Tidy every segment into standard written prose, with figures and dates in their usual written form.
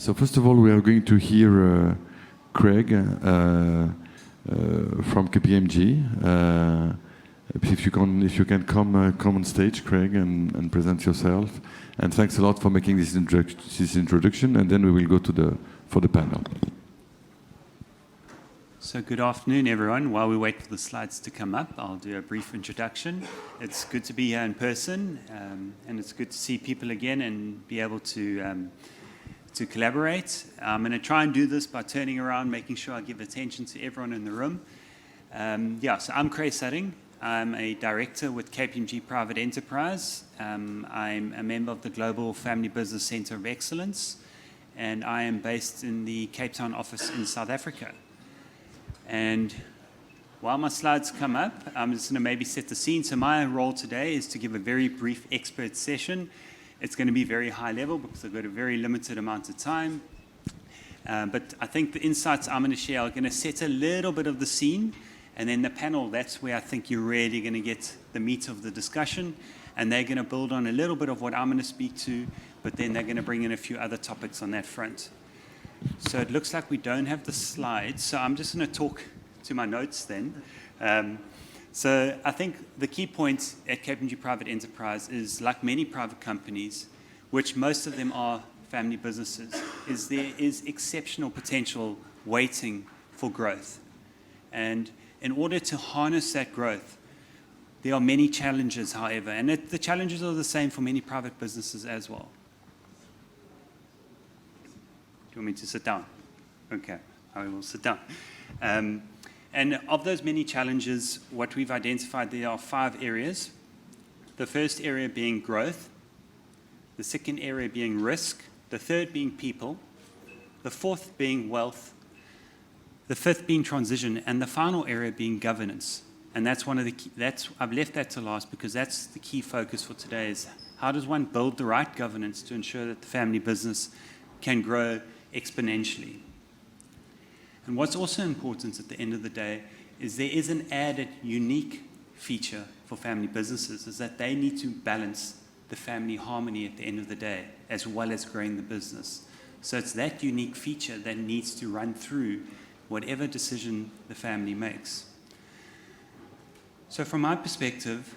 So first of all, we are going to hear Craig from KPMG. If you can come on stage, Craig, and present yourself. And thanks a lot for making this introduction. And then we will go for the panel. So good afternoon, everyone. While we wait for the slides to come up, I'll do a brief introduction. It's good to be here in person, and it's good to see people again and be able to collaborate. I'm going to try and do this by turning around, making sure I give attention to everyone in the room. So I'm Craig Sutting. I'm a director with KPMG Private Enterprise. I'm a member of the Global Family Business Centre of Excellence, and I am based in the Cape Town office in South Africa. And while my slides come up, I'm just going to maybe set the scene. So my role today is to give a very brief expert session. It's going to be very high level because I've got a very limited amount of time. But I think the insights I'm going to share are going to set a little bit of the scene. And then the panel, that's where I think you're really going to get the meat of the discussion. And they're going to build on a little bit of what I'm going to speak to, but then they're going to bring in a few other topics on that front. So it looks like we don't have the slides. So I'm just going to talk to my notes then. So I think the key point at KPMG Private Enterprise is, like many private companies, which most of them are family businesses, is there is exceptional potential waiting for growth. And in order to harness that growth, there are many challenges, however, and the challenges are the same for many private businesses as well. Do you want me to sit down? Okay, I will sit down. And of those many challenges, what we've identified, there are 5 areas. The first area being growth, the second area being risk, the third being people, the fourth being wealth, the fifth being transition, and the final area being governance. And that's one of the key, I've left that to last because that's the key focus for today, is how does one build the right governance to ensure that the family business can grow exponentially. And what's also important at the end of the day is there is an added unique feature for family businesses, is that they need to balance the family harmony at the end of the day, as well as growing the business. So it's that unique feature that needs to run through whatever decision the family makes. So from my perspective,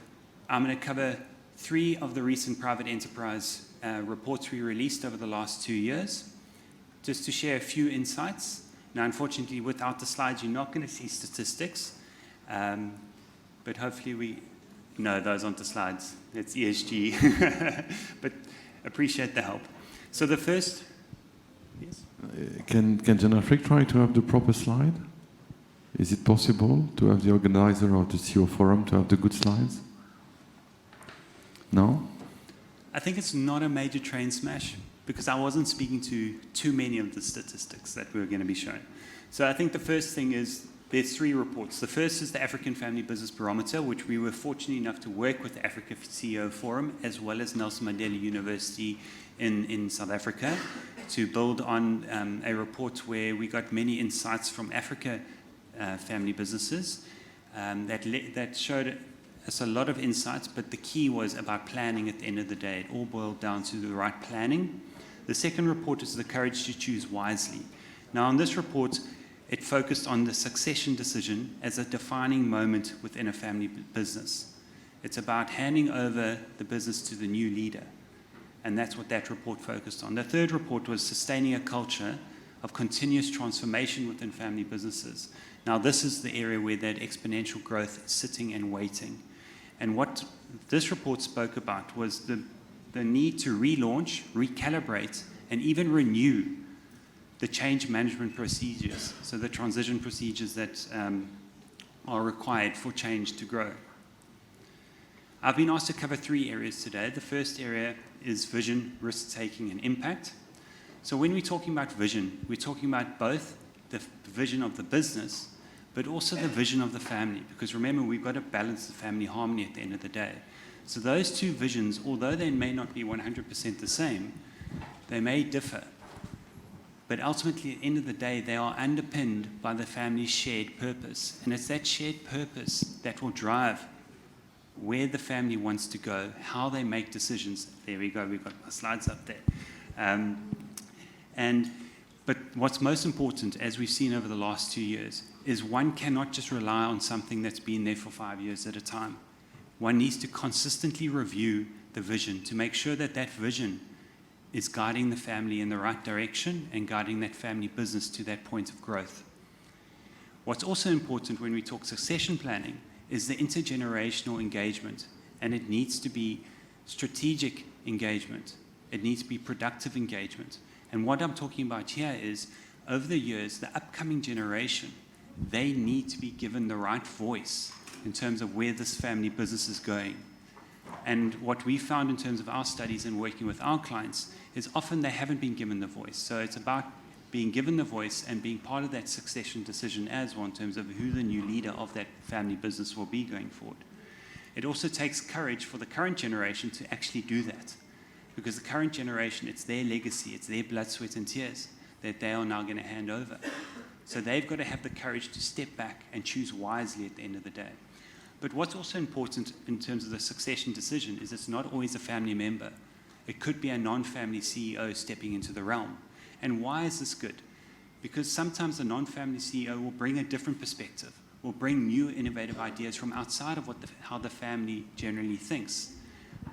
I'm going to cover 3 of the recent private enterprise reports we released over the last 2 years, just to share a few insights. Now, unfortunately, without the slides, you're not going to see statistics, but hopefully no, those aren't the slides. It's ESG, but appreciate the help. So the first, yes? Can Jan-Afrique try to have the proper slide? Is it possible to have the organizer of the CEO forum to have the good slides? No? I think it's not a major train smash, because I wasn't speaking to too many of the statistics that we were going to be showing. So I think the first thing is, there's 3 reports. The first is the African Family Business Barometer, which we were fortunate enough to work with the Africa CEO Forum, as well as Nelson Mandela University in South Africa, to build on a report where we got many insights from Africa family businesses that showed us a lot of insights, but the key was about planning at the end of the day. It all boiled down to the right planning. The second report is the courage to choose wisely. Now, in this report, it focused on the succession decision as a defining moment within a family business. It's about handing over the business to the new leader, and that's what that report focused on. The third report was sustaining a culture of continuous transformation within family businesses. Now, this is the area where that exponential growth is sitting and waiting. And what this report spoke about was the need to relaunch, recalibrate, and even renew the change management procedures, so the transition procedures that are required for change to grow. I've been asked to cover 3 areas today. The first area is vision, risk-taking, and impact. So when we're talking about vision, we're talking about both the vision of the business, but also the vision of the family. Because remember, we've got to balance the family harmony at the end of the day. So those 2 visions, although they may not be 100% the same, they may differ. But ultimately, at the end of the day, they are underpinned by the family's shared purpose. And it's that shared purpose that will drive where the family wants to go, how they make decisions. There we go, we've got my slides up there. But what's most important, as we've seen over the last 2 years, is one cannot just rely on something that's been there for 5 years at a time. One needs to consistently review the vision to make sure that that vision is guiding the family in the right direction and guiding that family business to that point of growth. What's also important when we talk succession planning is the intergenerational engagement, and it needs to be strategic engagement. It needs to be productive engagement. And what I'm talking about here is, over the years, the upcoming generation, they need to be given the right voice in terms of where this family business is going. And what we found in terms of our studies and working with our clients is often they haven't been given the voice. So it's about being given the voice and being part of that succession decision as well in terms of who the new leader of that family business will be going forward. It also takes courage for the current generation to actually do that, because the current generation, it's their legacy, it's their blood, sweat and tears that they are now going to hand over. So they've got to have the courage to step back and choose wisely at the end of the day. But what's also important in terms of the succession decision is it's not always a family member. It could be a non-family CEO stepping into the realm. And why is this good? Because sometimes a non-family CEO will bring a different perspective, will bring new innovative ideas from outside of how the family generally thinks.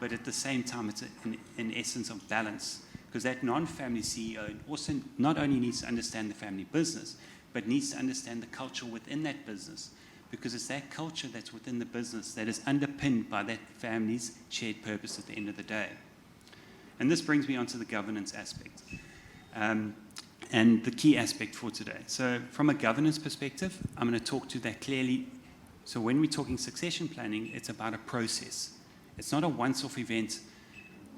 But at the same time, it's an essence of balance, because that non-family CEO also not only needs to understand the family business, but needs to understand the culture within that business, because it's that culture that's within the business that is underpinned by that family's shared purpose at the end of the day. And this brings me on to the governance aspect, and the key aspect for today. So from a governance perspective, I'm going to talk to that clearly. So when we're talking succession planning, it's about a process. It's not a once-off event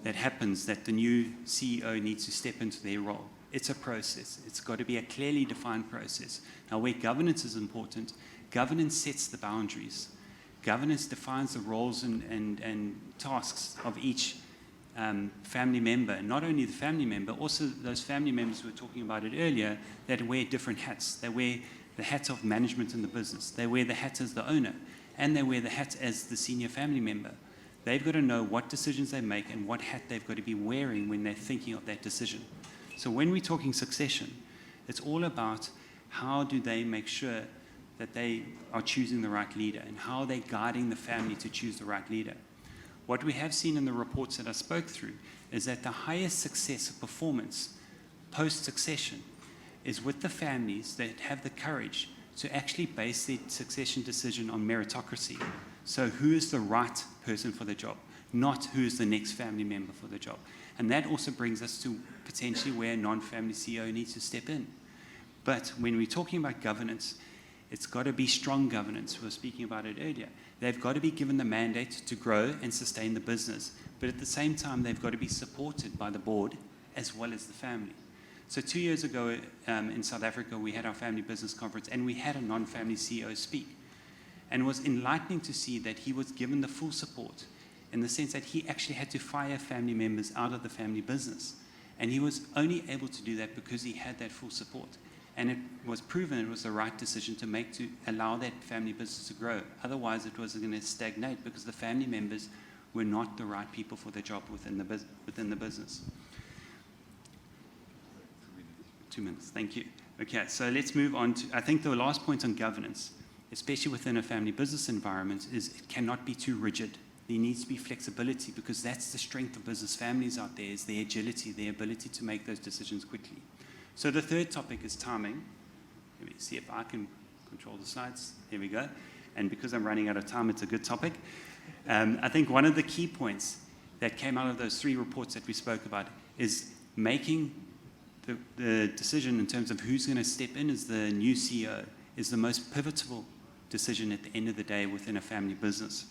that happens that the new CEO needs to step into their role. It's a process. It's got to be a clearly defined process. Now, where governance is important, governance sets the boundaries. Governance defines the roles and tasks of each family member. Not only the family member, also those family members we were talking about it earlier that wear different hats. They wear the hat of management in the business. They wear the hat as the owner, and they wear the hat as the senior family member. They've got to know what decisions they make and what hat they've got to be wearing when they're thinking of that decision. So when we're talking succession, it's all about how do they make sure that they are choosing the right leader and how they're guiding the family to choose the right leader. What we have seen in the reports that I spoke through is that the highest success of performance post-succession is with the families that have the courage to actually base their succession decision on meritocracy. So who is the right person for the job, not who is the next family member for the job. And that also brings us to potentially where a non-family CEO needs to step in. But when we're talking about governance, it's got to be strong governance. We were speaking about it earlier. They've got to be given the mandate to grow and sustain the business. But at the same time, they've got to be supported by the board as well as the family. So 2 years ago in South Africa, we had our family business conference, and we had a non-family CEO speak. And it was enlightening to see that he was given the full support in the sense that he actually had to fire family members out of the family business. And he was only able to do that because he had that full support. And it was proven it was the right decision to make to allow that family business to grow. Otherwise, it was going to stagnate because the family members were not the right people for the job within the business. 2 minutes, thank you. Okay, so let's move on to, I think the last point on governance, especially within a family business environment, is it cannot be too rigid. There needs to be flexibility, because that's the strength of business families out there, is their agility, their ability to make those decisions quickly. So the third topic is timing. Let me see if I can control the slides. There we go. And because I'm running out of time, it's a good topic. I think one of the key points that came out of those 3 reports that we spoke about is making the decision in terms of who's going to step in as the new CEO is the most pivotal decision at the end of the day within a family business.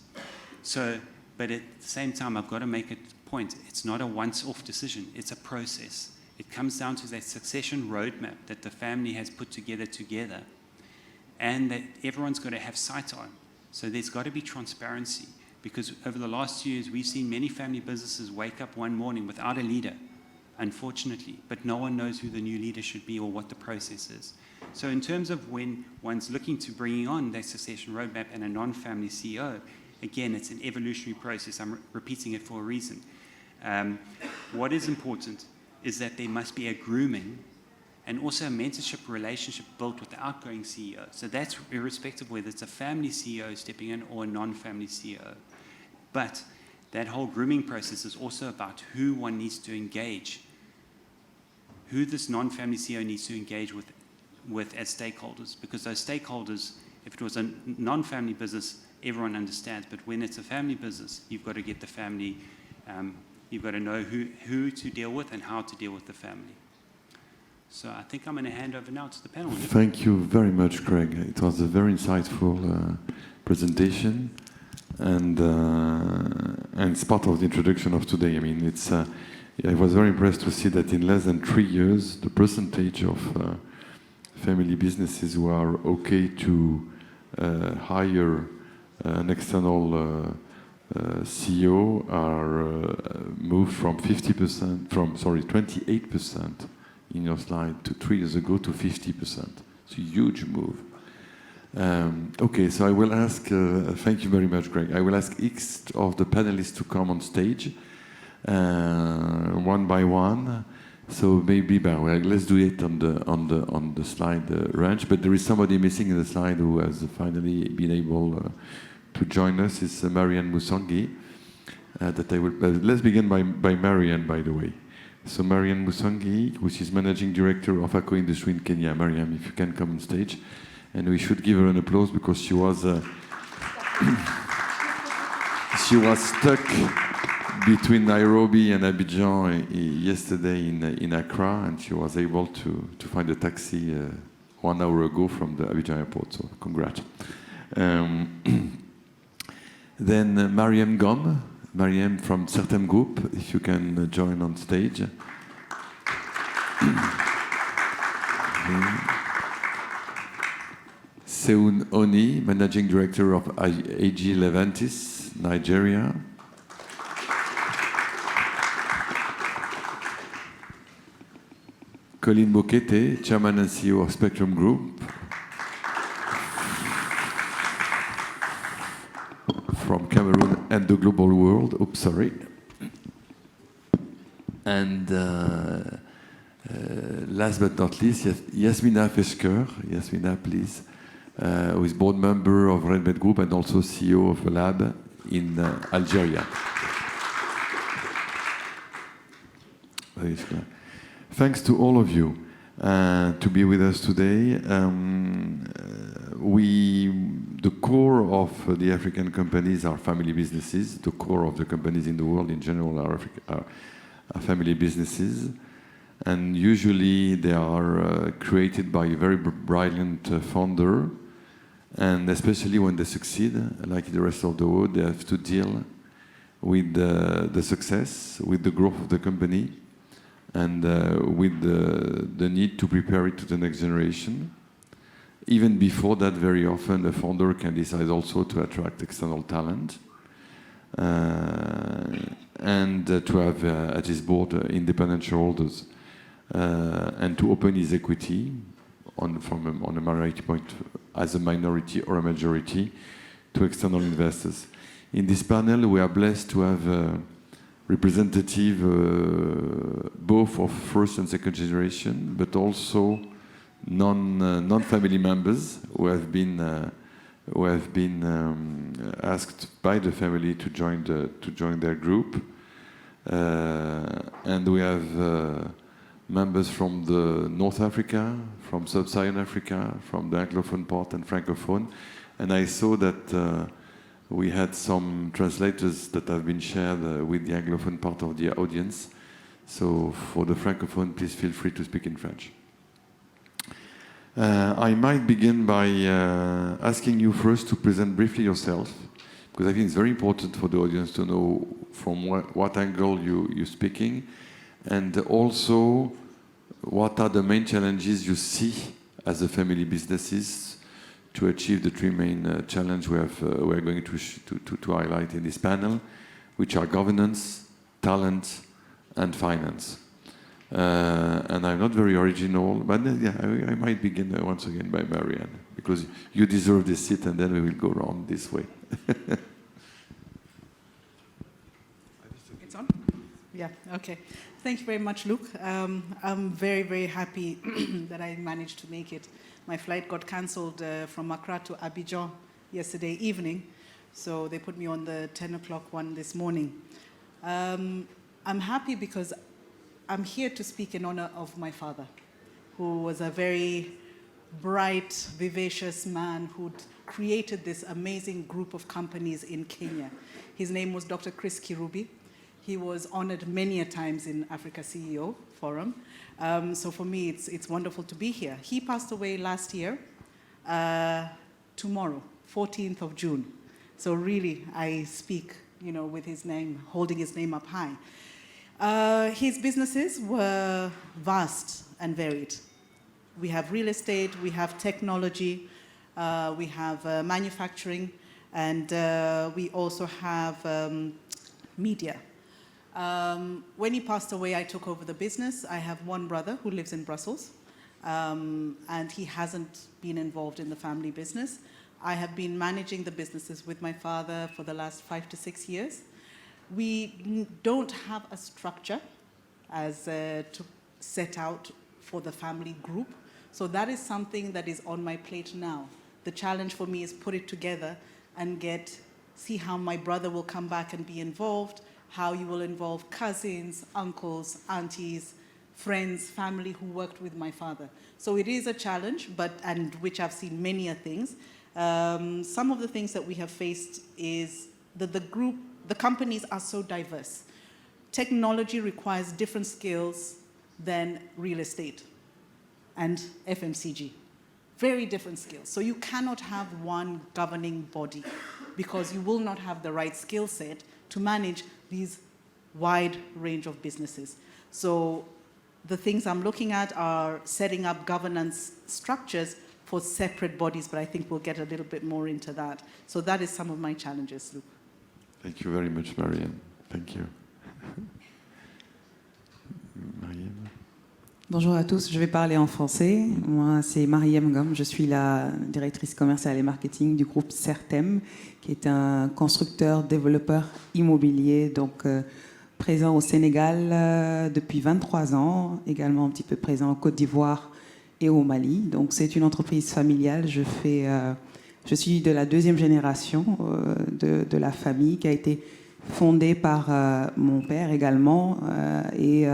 So, but at the same time, I've got to make a point. It's not a once-off decision. It's a process. It comes down to that succession roadmap that the family has put together, and that everyone's got to have sight on. So there's got to be transparency, because over the last 2 years, we've seen many family businesses wake up one morning without a leader, unfortunately, but no one knows who the new leader should be or what the process is. So in terms of when one's looking to bringing on that succession roadmap and a non-family CEO, again, it's an evolutionary process. I'm repeating it for a reason. What is important is that there must be a grooming and also a mentorship relationship built with the outgoing CEO. So that's irrespective of whether it's a family CEO stepping in or a non-family CEO. But that whole grooming process is also about who one needs to engage, who this non-family CEO needs to engage with as stakeholders. Because those stakeholders, if it was a non-family business, everyone understands. But when it's a family business, you've got to get the family, you've got to know who to deal with and how to deal with the family. So I think I'm going to hand over now to the panel. Thank you very much, Craig. It was a very insightful presentation, and it's part of the introduction of today. I mean, I was very impressed to see that in less than 3 years, the percentage of family businesses who are okay to hire an external CEO are moved from 28% in your slide to 3 years ago to 50%. It's a huge move. Okay, so I will ask, thank you very much, Greg. I will ask each of the panelists to come on stage, one by one. So maybe, well, let's do it on the slide range. But there is somebody missing in the slide who has finally been able to join us. It's Marianne Musangi. That I will. Let's begin by Marianne, by the way. So Marianne Musangi, which is Managing Director of Ako Industry in Kenya. Marianne, if you can come on stage. And we should give her an applause because she was she was stuck between Nairobi and Abidjan yesterday in Accra, and she was able to find a taxi 1 hour ago from the Abidjan airport. So congrats. Then Mariam Gom. Mariam from Certain Group, if you can join on stage. Seun Oni, Managing Director of AG Levantis, Nigeria. Colin Bokete, Chairman and CEO of Spectrum Group. From Cameroon and the global world. Oops, sorry. And last but not least, Yasmina Fesker. Yasmina, please. Who is board member of Redmed Group and also CEO of a lab in Algeria. Thanks to all of you to be with us today. The core of the African companies are family businesses. The core of the companies in the world in general are family businesses. And usually they are created by a very brilliant founder. And especially when they succeed, like the rest of the world, they have to deal with the success, with the growth of the company, and with the need to prepare it to the next generation. Even before that, very often the founder can decide also to attract external talent and to have at his board independent shareholders and to open his equity on a minority point as a minority or a majority to external investors. In this panel, we are blessed to have representative both of first and second generation, but also non-family members who have been asked by the family to join their group, and we have members from the North Africa, from Sub-Saharan Africa, from the Anglophone part and Francophone, and I saw that we had some translators that have been shared with the Anglophone part of the audience. So for the Francophone, please feel free to speak in French. I might begin by asking you first to present briefly yourself, because I think it's very important for the audience to know from what angle you're speaking, and also what are the main challenges you see as a family businesses to achieve the three main challenges we're going to highlight in this panel, which are governance, talent, and finance. And I'm not very original, but yeah, I might begin once again by Marianne, because you deserve this seat, and then we will go around this way. It's on? Yeah, okay. Thank you very much, Luke. I'm very, very happy that I managed to make it. My flight got cancelled from Accra to Abidjan yesterday evening, so they put me on the 10 o'clock one this morning. I'm happy because I'm here to speak in honor of my father, who was a very bright, vivacious man who created this amazing group of companies in Kenya. His name was Dr. Chris Kirubi. He was honored many a times in Africa CEO Forum. So for me, it's wonderful to be here. He passed away last year, tomorrow, 14th of June. So really, I speak, with his name, holding his name up high. His businesses were vast and varied. We have real estate, we have technology, we have manufacturing, and we also have media. When he passed away, I took over the business. I have one brother who lives in Brussels, and he hasn't been involved in the family business. I have been managing the businesses with my father for the last 5 to 6 years. We don't have a structure as to set out for the family group. So that is something that is on my plate now. The challenge for me is put it together and see how my brother will come back and be involved, how you will involve cousins, uncles, aunties, friends, family who worked with my father. So it is a challenge, and which I've seen many things. Some of the things that we have faced is that the companies are so diverse. Technology requires different skills than real estate and FMCG. Very different skills. So you cannot have one governing body because you will not have the right skill set to manage these wide range of businesses. So the things I'm looking at are setting up governance structures for separate bodies, but I think we'll get a little bit more into that. So that is some of my challenges, Luke. Thank you very much, Marianne. Thank you. Marianne. Bonjour à tous, je vais parler en français. Moi, c'est Mariam Gom, je suis la directrice commerciale et marketing du groupe Certem, qui est un constructeur, développeur immobilier, donc présent au Sénégal depuis 23 ans, également un petit peu présent en Côte d'Ivoire et au Mali. Donc c'est une entreprise familiale. Je suis de la deuxième génération de la famille qui a été fondée par mon père également et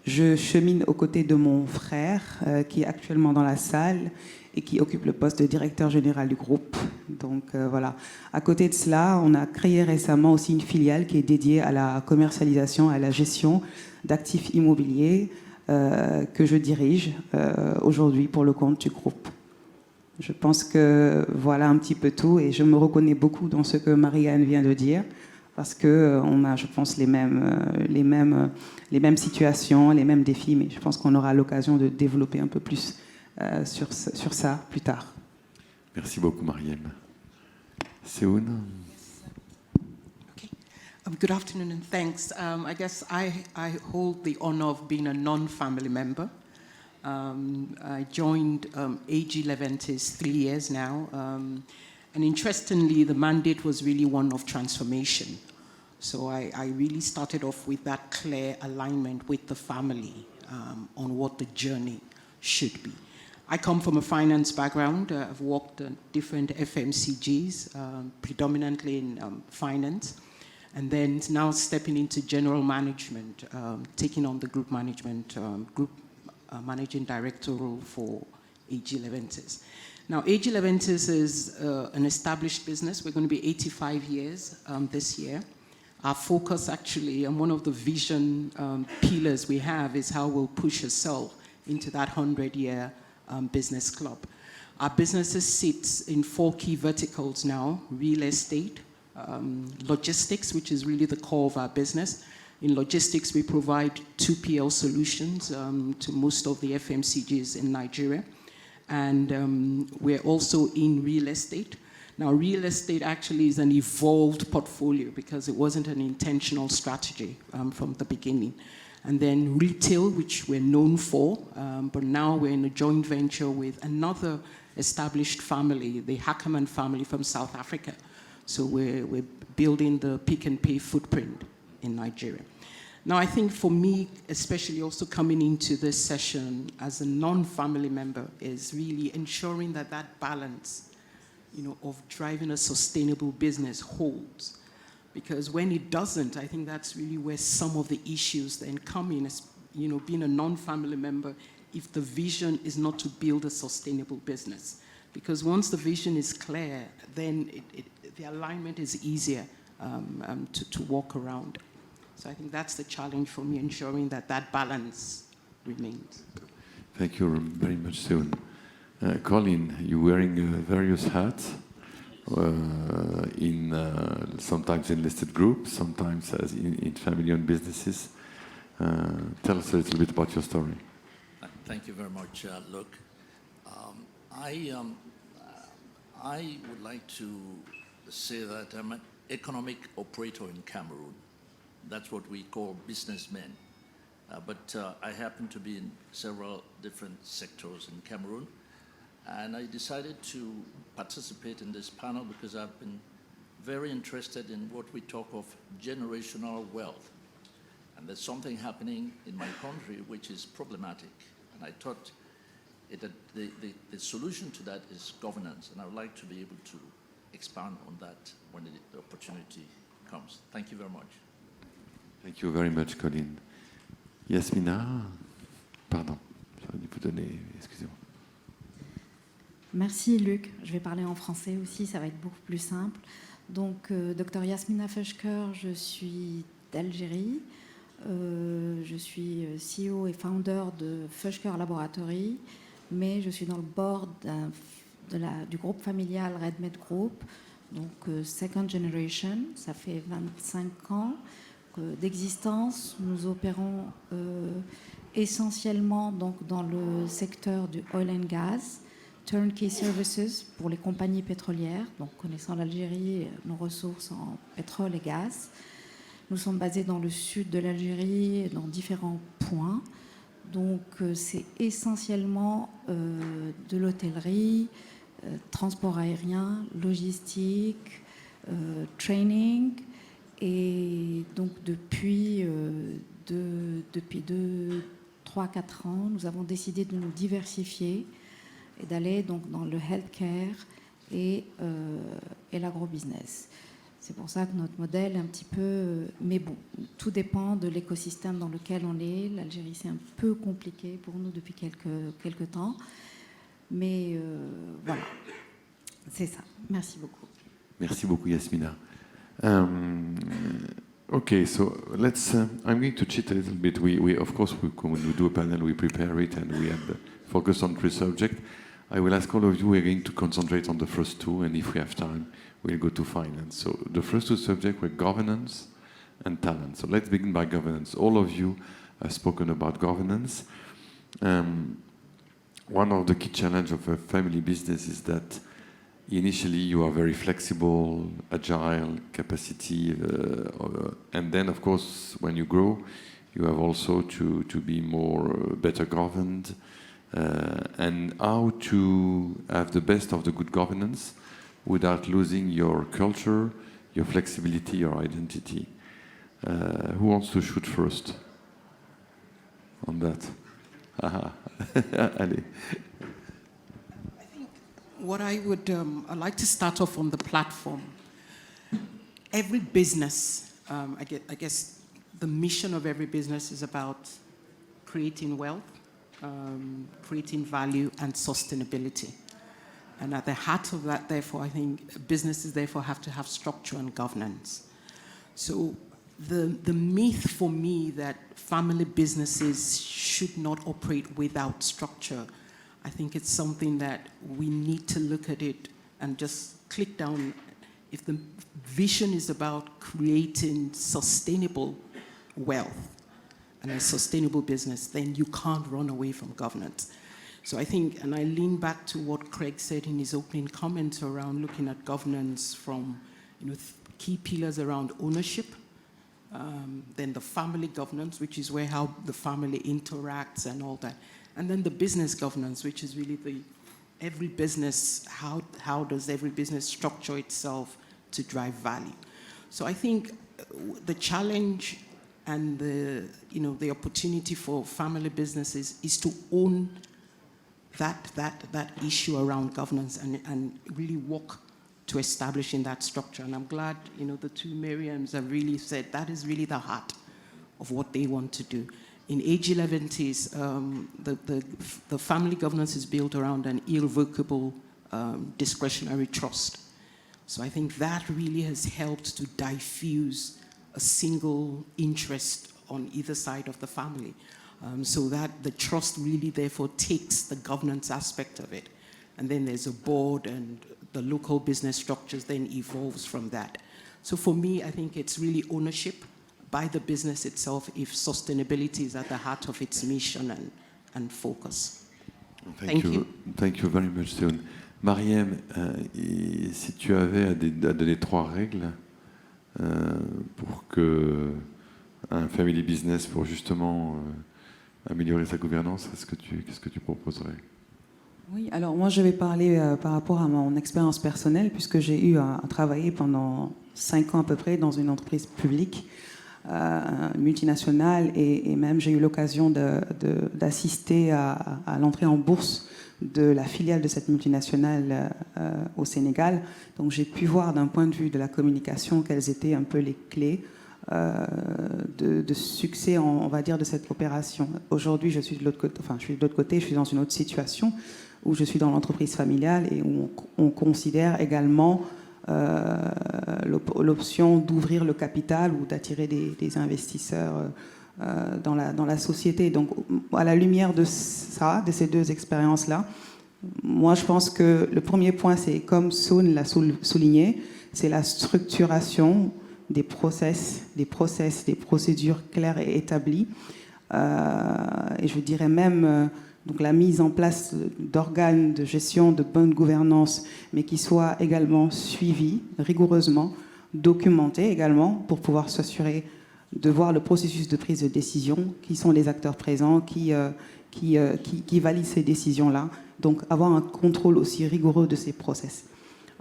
je chemine aux côtés de mon frère qui est actuellement dans la salle et qui occupe le poste de directeur général du groupe. Donc voilà. À côté de cela, on a créé récemment aussi une filiale qui est dédiée à la commercialisation, à la gestion d'actifs immobiliers que je dirige aujourd'hui pour le compte du groupe. Je pense que voilà un petit peu tout et je me reconnais beaucoup dans ce que Marianne vient de dire. Parce qu'on a, je pense, les mêmes situations, les mêmes défis, mais je pense qu'on aura l'occasion de développer un peu plus sur ça plus tard. Merci beaucoup, Mariam. Seoun. Okay. Good afternoon and thanks. I guess I hold the honor of being a non-family member. I joined AG Leventis 3 years now. And interestingly, the mandate was really one of transformation. So I really started off with that clear alignment with the family on what the journey should be. I come from a finance background. I've worked at different FMCGs, predominantly in finance, and then now stepping into general management, taking on the group management, managing director role for AG Leventis. Now, AG Leventis is an established business. We're going to be 85 years this year. Our focus actually, and one of the vision pillars we have is how we'll push ourselves into that 100-year business club. Our businesses sit in 4 key verticals now: real estate, logistics, which is really the core of our business. In logistics, we provide 2PL solutions to most of the FMCGs in Nigeria. And we're also in real estate. Now, real estate actually is an evolved portfolio because it wasn't an intentional strategy from the beginning. And then retail, which we're known for, but now we're in a joint venture with another established family, the Hackerman family from South Africa. So we're building the Pick and Pay footprint in Nigeria. Now, I think for me, especially also coming into this session as a non-family member, is really ensuring that that balance, of driving a sustainable business holds. Because when it doesn't, I think that's really where some of the issues then come in, as, being a non-family member, if the vision is not to build a sustainable business. Because once the vision is clear, then the alignment is easier to walk around. So I think that's the challenge for me, ensuring that that balance remains. Thank you very much, Seun. Colin, you're wearing various hats, sometimes in listed groups, sometimes as in family-owned businesses. Tell us a little bit about your story. Thank you very much, Luke. I would like to say that I'm an economic operator in Cameroon. That's what we call businessmen. But I happen to be in several different sectors in Cameroon. And I decided to participate in this panel because I've been very interested in what we talk of generational wealth. And there's something happening in my country which is problematic. And I thought that the solution to that is governance. And I would like to be able to expand on that when the opportunity comes. Thank you very much. Thank you very much, Colin. Yasmina, pardon, j'aurais dû vous donner, excusez-moi. Merci Luc, je vais parler en français aussi, ça va être beaucoup plus simple. Donc, Dr Yasmina Feshker, je suis d'Algérie, je suis CEO et founder de Feshker Laboratory, mais je suis dans le board du groupe familial Redmed Group, donc second generation, ça fait 25 ans d'existence. Nous opérons essentiellement donc, dans le secteur du oil and gas, turnkey services pour les compagnies pétrolières. Donc, connaissant l'Algérie, nos ressources en pétrole et gaz. Nous sommes basés dans le sud de l'Algérie, dans différents points. Donc, c'est essentiellement de l'hôtellerie, transport aérien, logistique, training. Et donc depuis 3-4 ans, nous avons décidé de nous diversifier et d'aller donc dans le healthcare et l'agrobusiness. C'est pour ça que notre modèle est un petit peu... Mais bon, tout dépend de l'écosystème dans lequel on est. L'Algérie, c'est un peu compliqué pour nous depuis quelques temps. Mais voilà, c'est ça. Merci beaucoup. Merci beaucoup, Yasmina. Okay, so let's. I'm going to cheat a little bit. We of course, when we do a panel, we prepare it and we have focus on 3 subjects. I will ask all of you. We're going to concentrate on the first 2, and if we have time, we'll go to finance. So the first 2 subjects were governance and talent. So let's begin by governance. All of you have spoken about governance. One of the key challenges of a family business is that initially you are very flexible, agile, capacity, and then of course when you grow, you have also to be better governed, and how to have the best of the good governance without losing your culture, your flexibility, your identity. Who wants to shoot first on that? Allez. What I'd like to start off on the platform. Every business, I guess the mission of every business is about creating wealth, creating value and sustainability. And at the heart of that, therefore, I think businesses therefore have to have structure and governance. So the myth for me that family businesses should not operate without structure, I think it's something that we need to look at it and just click down. If the vision is about creating sustainable wealth and a sustainable business, then you can't run away from governance. So I think, and I lean back to what Craig said in his opening comments around looking at governance from key pillars around ownership, then the family governance, which is where how the family interacts and all that. And then the business governance, which is really every business, how does every business structure itself to drive value? So I think the challenge and the opportunity for family businesses is to own that issue around governance and really work to establishing that structure. And I'm glad, the two Miriams have really said that is really the heart of what they want to do. In AG11Ts, the family governance is built around an irrevocable discretionary trust. So I think that really has helped to diffuse a single interest on either side of the family. So that the trust really therefore takes the governance aspect of it. And then there's a board, and the local business structures then evolves from that. So for me, I think it's really ownership by the business itself if sustainability is at the heart of its mission and focus. Thank you. Thank you very much, Seun. Mariem, si tu avais à donner 3 règles pour que un family business pour justement améliorer sa gouvernance, qu'est-ce que tu proposerais? Oui, alors moi je vais parler par rapport à mon expérience personnelle, puisque j'ai eu à travailler pendant 5 ans à peu près dans une entreprise publique multinationale, et même j'ai eu l'occasion d'assister à l'entrée en bourse de la filiale de cette multinationale au Sénégal. Donc j'ai pu voir d'un point de vue de la communication quelles étaient un peu les clés de succès, on va dire, de cette opération. Aujourd'hui, je suis de l'autre côté, je suis dans une autre situation où je suis dans l'entreprise familiale et où on considère également l'option d'ouvrir le capital ou d'attirer des investisseurs dans la société. Donc, à la lumière de ces 2 expériences-là, moi, je pense que le premier point, c'est, comme Seun l'a souligné, c'est la structuration des procédures claires et établies. Et je dirais même donc la mise en place d'organes de gestion de bonne gouvernance, mais qui soient également suivis rigoureusement, documentés également, pour pouvoir s'assurer de voir le processus de prise de décision, qui sont les acteurs présents, qui valident ces décisions-là. Donc avoir un contrôle aussi rigoureux de ces process.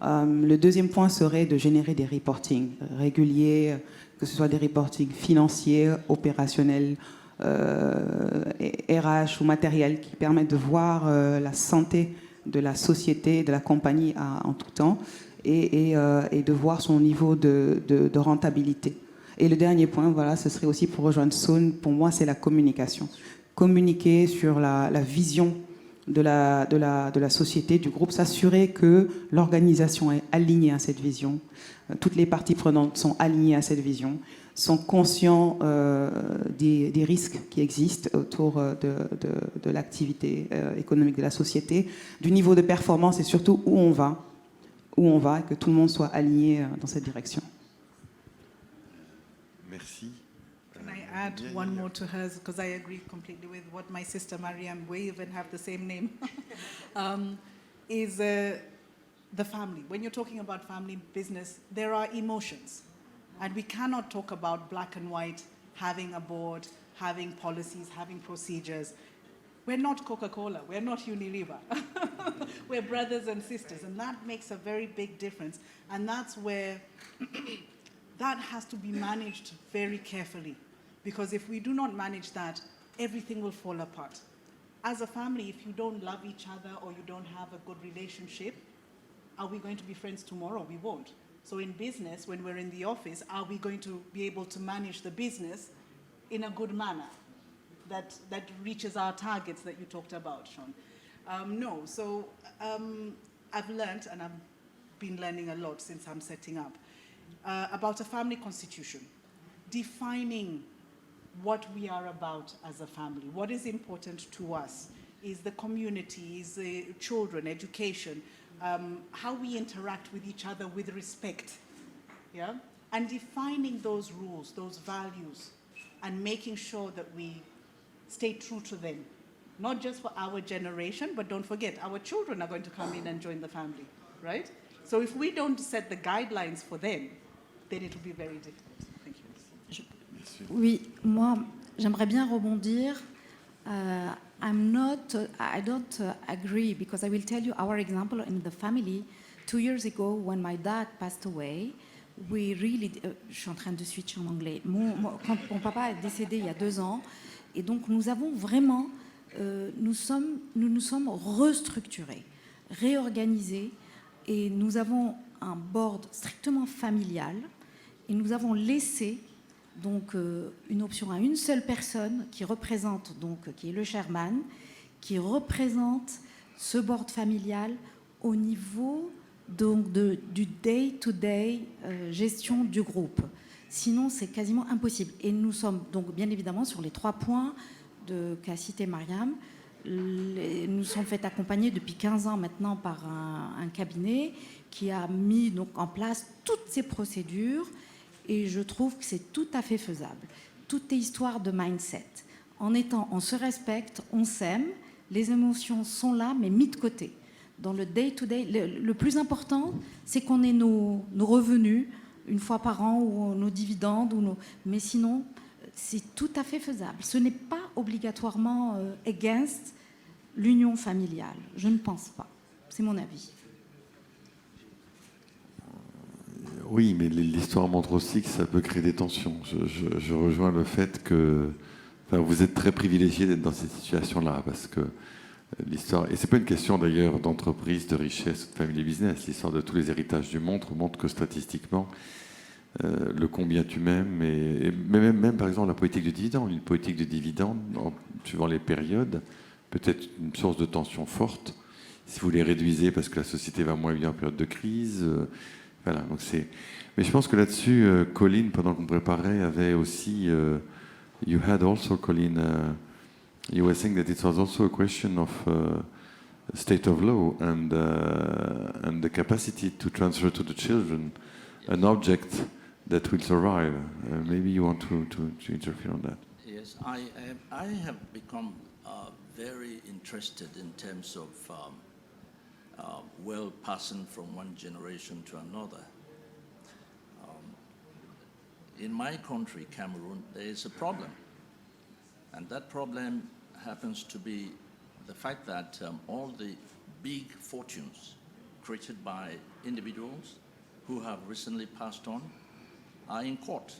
Le deuxième point serait de générer des reportings réguliers, que ce soit des reportings financiers, opérationnels, RH ou matériels, qui permettent de voir la santé de la société, de la compagnie en tout temps, et de voir son niveau de rentabilité. Et le dernier point, voilà, ce serait aussi pour rejoindre Seun, pour moi, c'est la communication. Communiquer sur la vision de la société, du groupe, s'assurer que l'organisation est alignée à cette vision, toutes les parties prenantes sont alignées à cette vision, sont conscients des risques qui existent autour de l'activité économique de la société, du niveau de performance et surtout où on va, et que tout le monde soit aligné dans cette direction. Merci. Can I add one more to hers, because I agree completely with what my sister Mariam, we even have the same name, is the family. When you're talking about family business, there are emotions. And we cannot talk about black and white, having a board, having policies, having procedures. We're not Coca-Cola, we're not Unilever. We're brothers and sisters, and that makes a very big difference. And that's where that has to be managed very carefully. Because if we do not manage that, everything will fall apart. As a family, if you don't love each other or you don't have a good relationship, are we going to be friends tomorrow? We won't. So in business, when we're in the office, are we going to be able to manage the business in a good manner that reaches our targets that you talked about, Sean? No. So I've learned, and I've been learning a lot since I'm setting up, about a family constitution, defining what we are about as a family, what is important to us, is the community, is the children, education, how we interact with each other with respect, yeah? And defining those rules, those values, and making sure that we stay true to them, not just for our generation, but don't forget, our children are going to come in and join the family, right? So if we don't set the guidelines for them, then it will be very difficult. Thank you. Oui, moi, j'aimerais bien rebondir. I don't agree, because I will tell you our example in the family. 2 years ago, when my dad passed away, we really, je suis en train de switcher en anglais. Quand mon papa est décédé il y a 2 ans, et donc nous avons vraiment, nous nous sommes restructurés, réorganisés, et nous avons un board strictement familial, et nous avons laissé donc une option à une seule personne qui représente, donc qui est le chairman, qui représente ce board familial au niveau donc du day-to-day gestion du groupe. Sinon, c'est quasiment impossible. Et nous sommes donc bien évidemment sur les 3 points qu'a cité Mariam. Nous sommes fait accompagner depuis 15 ans maintenant par un cabinet qui a mis donc en place toutes ces procédures, et je trouve que c'est tout à fait faisable. Tout est histoire de mindset. On se respecte, on s'aime, les émotions sont là, mais mis de côté. Dans le day-to-day, le plus important, c'est qu'on ait nos revenus une fois par an, ou nos dividendes, mais sinon, c'est tout à fait faisable. Ce n'est pas obligatoirement against l'union familiale. Je ne pense pas. C'est mon avis. Oui, mais l'histoire montre aussi que ça peut créer des tensions. Je rejoins le fait que vous êtes très privilégié d'être dans cette situation-là, parce que l'histoire, et c'est pas une question d'ailleurs d'entreprise, de richesse, de family business, l'histoire de tous les héritages du monde montre que statistiquement, le combien tu m'aimes, et même par exemple la politique de dividende. Une politique de dividende, suivant les périodes, peut être une source de tension forte, si vous les réduisez parce que la société va moins bien en période de crise. Voilà, donc c'est... Mais je pense que là-dessus, Colin, pendant qu'on préparait, avait aussi... you had also, Colin, you were saying that it was also a question of state of law and the capacity to transfer to the children an object that will survive. Maybe you want to interfere on that. Yes, I have become very interested in terms of wealth passing from one generation to another. In my country, Cameroon, there is a problem. And that problem happens to be the fact that all the big fortunes created by individuals who have recently passed on are in court.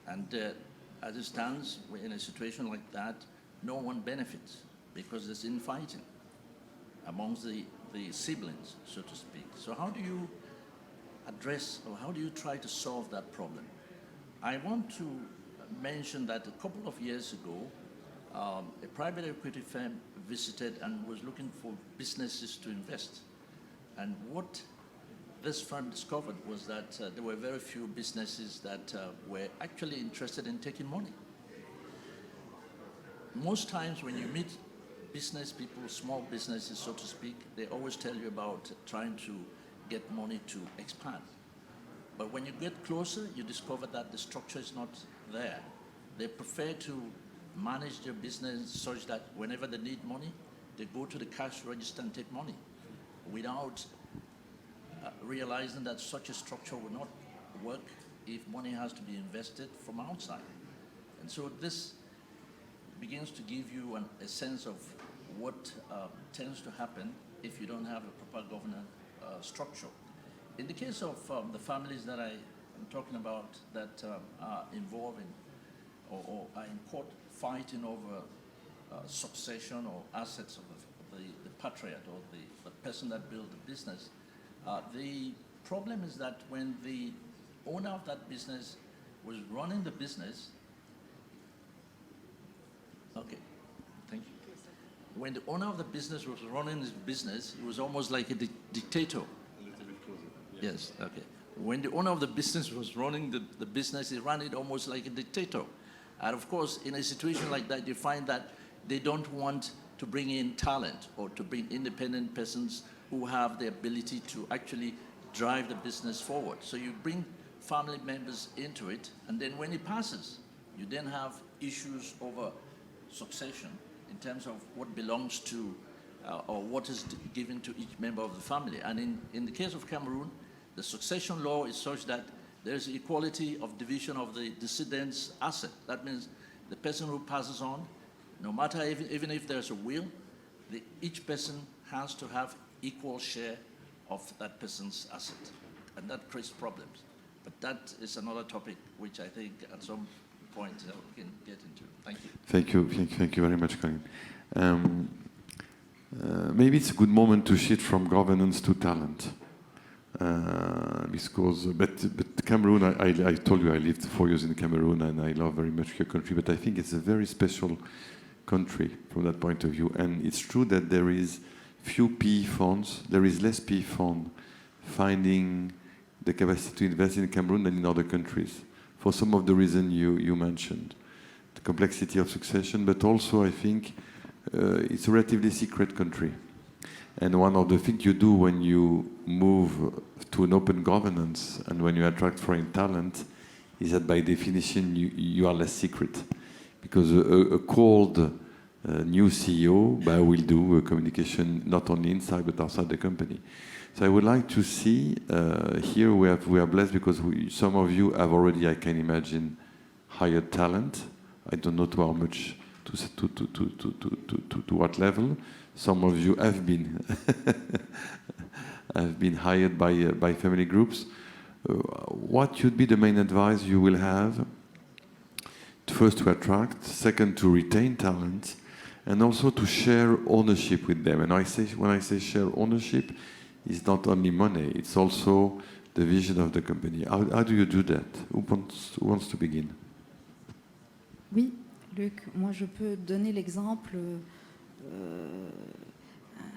And as it stands, we're in a situation like that, no one benefits because there's infighting amongst the siblings, so to speak. So how do you address, or how do you try to solve that problem? I want to mention that a couple of years ago, a private equity firm visited and was looking for businesses to invest. And what this firm discovered was that there were very few businesses that were actually interested in taking money. Most times when you meet business people, small businesses, so to speak, they always tell you about trying to get money to expand. But when you get closer, you discover that the structure is not there. They prefer to manage their business such that whenever they need money, they go to the cash register and take money without realizing that such a structure will not work if money has to be invested from outside. And so this begins to give you a sense of what tends to happen if you don't have a proper governance structure. In the case of the families that I am talking about that are involved in or are in court fighting over succession or assets of the patriarch or the person that built the business, the problem is that when the owner of that business was running the business, okay, thank you. When the owner of the business was running his business, it was almost like a dictator. A little bit closer. Yes, okay. When the owner of the business was running the business, he ran it almost like a dictator. And of course, in a situation like that, you find that they don't want to bring in talent or to bring independent persons who have the ability to actually drive the business forward. So you bring family members into it, and then when it passes, you then have issues over succession in terms of what belongs to or what is given to each member of the family. And in the case of Cameroon, the succession law is such that there's equality of division of the decedent's asset. That means the person who passes on, no matter even if there's a will, each person has to have equal share of that person's asset. and that creates problems. But that is another topic which I think at some point we can get into. Thank you. Thank you very much, Colin. Maybe it's a good moment to shift from governance to talent. But Cameroon, I told you I lived 4 years in Cameroon and I love very much your country, but I think it's a very special country from that point of view. And it's true that there is few PE funds, there is less PE fund finding the capacity to invest in Cameroon than in other countries, for some of the reasons you mentioned. The complexity of succession, but also I think it's a relatively secret country. And one of the things you do when you move to an open governance and when you attract foreign talent is that by definition you are less secret. Because a cold new CEO will do a communication not only inside but outside the company. So I would like to see, here we are blessed because some of you have already, I can imagine, hired talent. I don't know to how much, to what level. Some of you have been have been hired by family groups. What should be the main advice you will have? First, to attract. Second, to retain talent, and also to share ownership with them. And when I say share ownership, it's not only money; it's also the vision of the company. How do you do that? Who wants to begin? Oui, Luc, moi je peux donner l'exemple,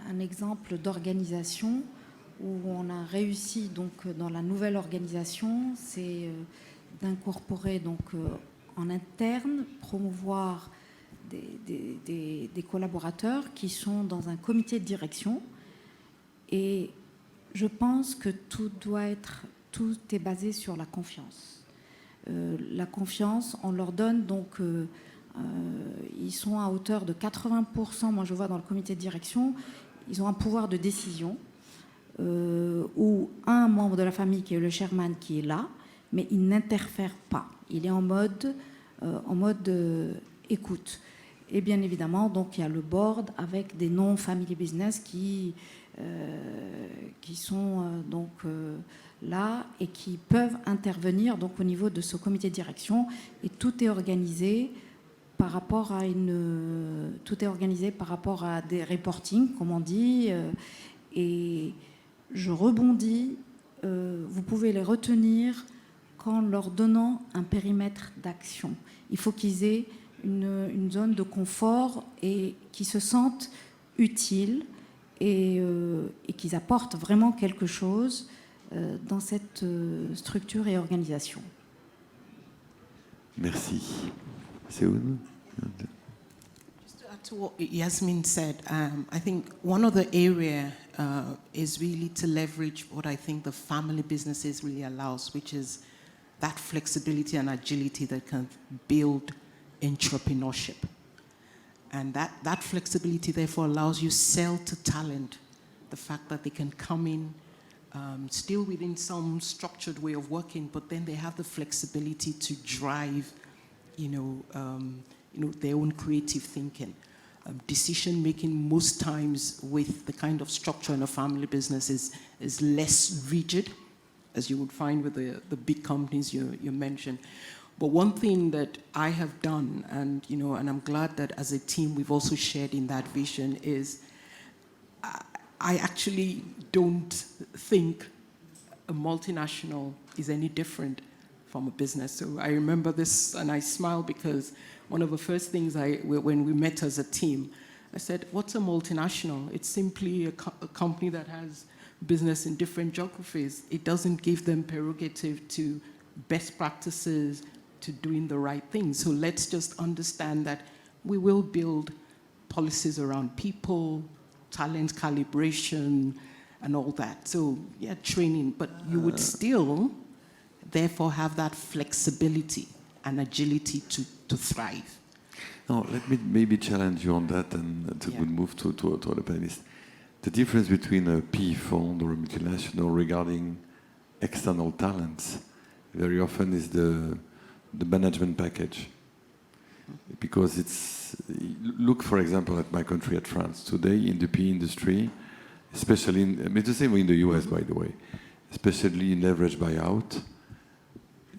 un exemple d'organisation où on a réussi donc dans la nouvelle organisation, c'est d'incorporer donc en interne, promouvoir des collaborateurs qui sont dans un comité de direction. Et je pense que tout est basé sur la confiance. La confiance, on leur donne donc, ils sont à hauteur de 80%, moi je vois dans le comité de direction, ils ont un pouvoir de décision où un membre de la famille qui est le chairman qui est là, mais il n'interfère pas. Il est en mode écoute. Et bien évidemment, donc il y a le board avec des non-family business qui sont donc là et qui peuvent intervenir donc au niveau de ce comité de direction, et tout est organisé par rapport à des reporting, comme on dit, et je rebondis. Vous pouvez les retenir qu'en leur donnant un périmètre d'action. Il faut qu'ils aient une zone de confort et qu'ils se sentent utiles et qu'ils apportent vraiment quelque chose dans cette structure et organisation. Merci. Seoun? Just to add to what Yasmin said, I think one of the areas is really to leverage what I think the family businesses really allows, which is that flexibility and agility that can build entrepreneurship. And that flexibility therefore allows you sell to talent the fact that they can come in still within some structured way of working, but then they have the flexibility to drive their own creative thinking. Decision making most times with the kind of structure in a family business is less rigid, as you would find with the big companies you mentioned. But one thing that I have done, and I'm glad that as a team we've also shared in that vision, is I actually don't think a multinational is any different from a business. So I remember this and I smile because one of the first things when we met as a team, I said, what's a multinational? It's simply a company that has business in different geographies. It doesn't give them prerogative to best practices, to doing the right thing. So let's just understand that we will build policies around people, talent calibration, and all that. So yeah, training, but you would still therefore have that flexibility and agility to thrive. Now, let me maybe challenge you on that, and it's a good move to other panelists. The difference between a PE fund or a multinational regarding external talents very often is the management package. Because look, for example, at my country, at France. Today, in the PE industry, especially it's the same way in the US, by the way, especially in leverage buyout,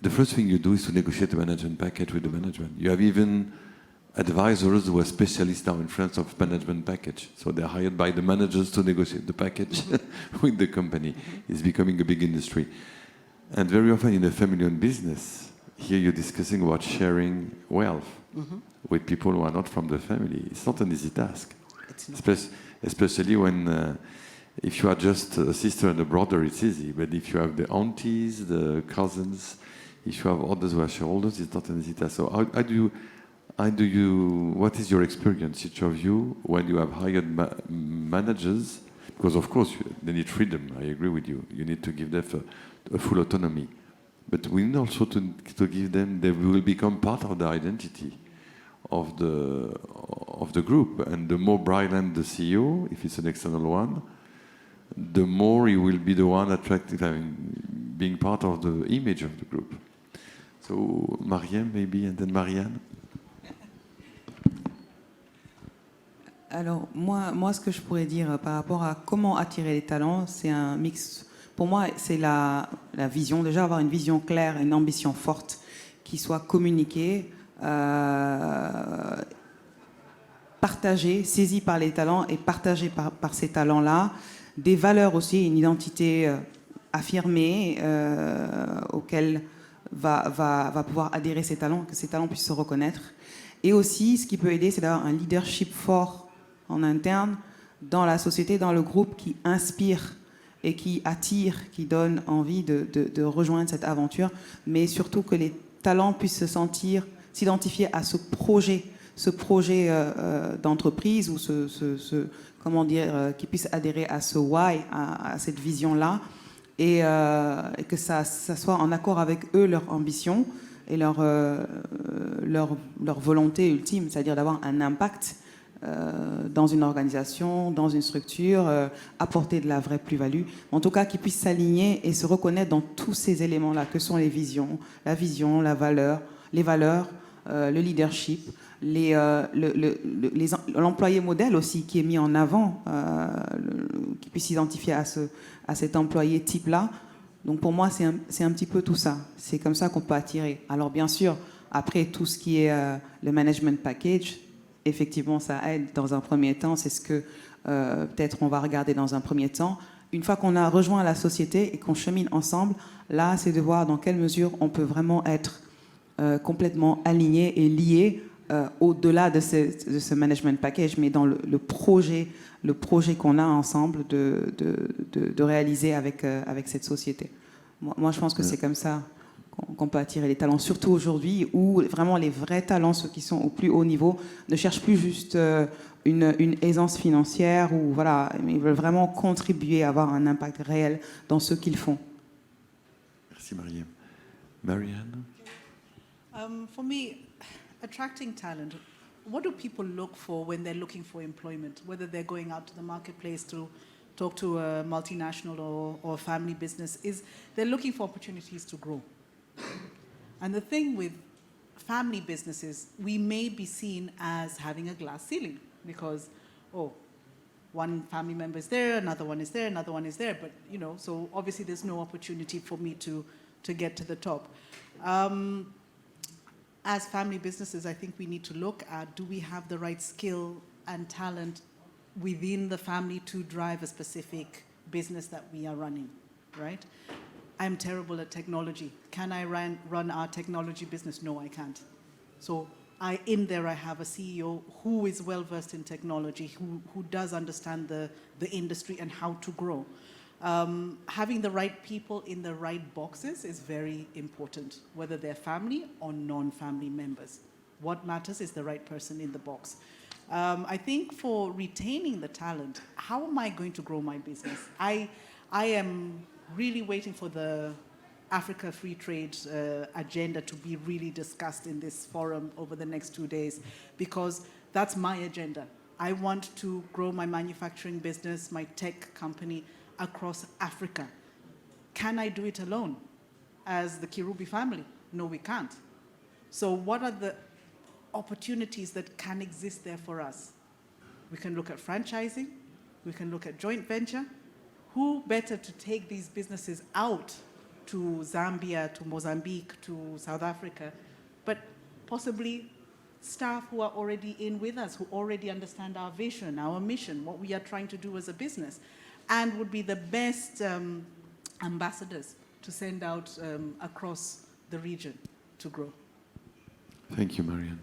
the first thing you do is to negotiate a management package with the management. You have even advisors who are specialists now in France of management package. So they're hired by the managers to negotiate the package with the company. It's becoming a big industry. And very often in a family-owned business, here you're discussing about sharing wealth with people who are not from the family. It's not an easy task. It's not. Especially when, if you are just a sister and a brother, it's easy. But if you have the aunties, the cousins, if you have others who are shareholders, it's not an easy task. So how do you, what is your experience, each of you, when you have hired managers? Because of course, they need freedom, I agree with you. You need to give them a full autonomy. But we need also to give them, they will become part of the identity of the group. And the more brilliant the CEO, if it's an external one, the more he will be the one attractive, being part of the image of the group. So Mariam maybe, and then Marianne. Alors, moi, ce que je pourrais dire par rapport à comment attirer les talents, c'est un mix. Pour moi, c'est la vision. Déjà, avoir une vision claire, une ambition forte qui soit communiquée, partagée, saisie par les talents et partagée par ces talents-là. Des valeurs aussi, une identité affirmée auquel va pouvoir adhérer ces talents, que ces talents puissent se reconnaître. Et aussi, ce qui peut aider, c'est d'avoir un leadership fort en interne, dans la société, dans le groupe, qui inspire et qui attire, qui donne envie de rejoindre cette aventure, mais surtout que les talents puissent se sentir, s'identifier à ce projet d'entreprise, ou comment dire, qu'ils puissent adhérer à ce why, à cette vision-là, et que ça soit en accord avec eux, leur ambition et leur volonté ultime, c'est-à-dire d'avoir un impact dans une organisation, dans une structure, apporter de la vraie plus-value. En tout cas, qu'ils puissent s'aligner et se reconnaître dans tous ces éléments-là, que sont les visions, la valeur, les valeurs, le leadership, l'employé modèle aussi qui est mis en avant, qui puisse s'identifier à cet employé type-là. Donc pour moi, c'est un petit peu tout ça. C'est comme ça qu'on peut attirer. Alors bien sûr, après tout ce qui est le management package, effectivement, ça aide dans un premier temps. C'est ce que peut-être on va regarder dans un premier temps. Une fois qu'on a rejoint la société et qu'on chemine ensemble, là, c'est de voir dans quelle mesure on peut vraiment être complètement aligné et lié au-delà de ce management package, mais dans le projet qu'on a ensemble de réaliser avec cette société. Moi, je pense que c'est comme ça qu'on peut attirer les talents, surtout aujourd'hui, où vraiment les vrais talents, ceux qui sont au plus haut niveau, ne cherchent plus juste une aisance financière, ou voilà, mais ils veulent vraiment contribuer à avoir un impact réel dans ce qu'ils font. Merci Mariam. Marianne? For me, attracting talent, what do people look for when they're looking for employment, whether they're going out to the marketplace to talk to a multinational or a family business, is they're looking for opportunities to grow. And the thing with family businesses, we may be seen as having a glass ceiling because, one family member is there, another one is there, another one is there, but so obviously there's no opportunity for me to get to the top. As family businesses, I think we need to look at, do we have the right skill and talent within the family to drive a specific business that we are running, right? I'm terrible at technology. Can I run our technology business? No, I can't. So I have a CEO who is well-versed in technology, who does understand the industry and how to grow. Having the right people in the right boxes is very important, whether they're family or non-family members. What matters is the right person in the box. I think for retaining the talent, how am I going to grow my business? I am really waiting for the Africa Free Trade agenda to be really discussed in this forum over the next 2 days, because that's my agenda. I want to grow my manufacturing business, my tech company, across Africa. Can I do it alone as the Kirubi family? No, we can't. So what are the opportunities that can exist there for us? We can look at franchising, we can look at joint venture. who better to take these businesses out to Zambia, to Mozambique, to South Africa, but possibly staff who are already in with us, who already understand our vision, our mission, what we are trying to do as a business, and would be the best ambassadors to send out across the region to grow. Thank you, Marianne.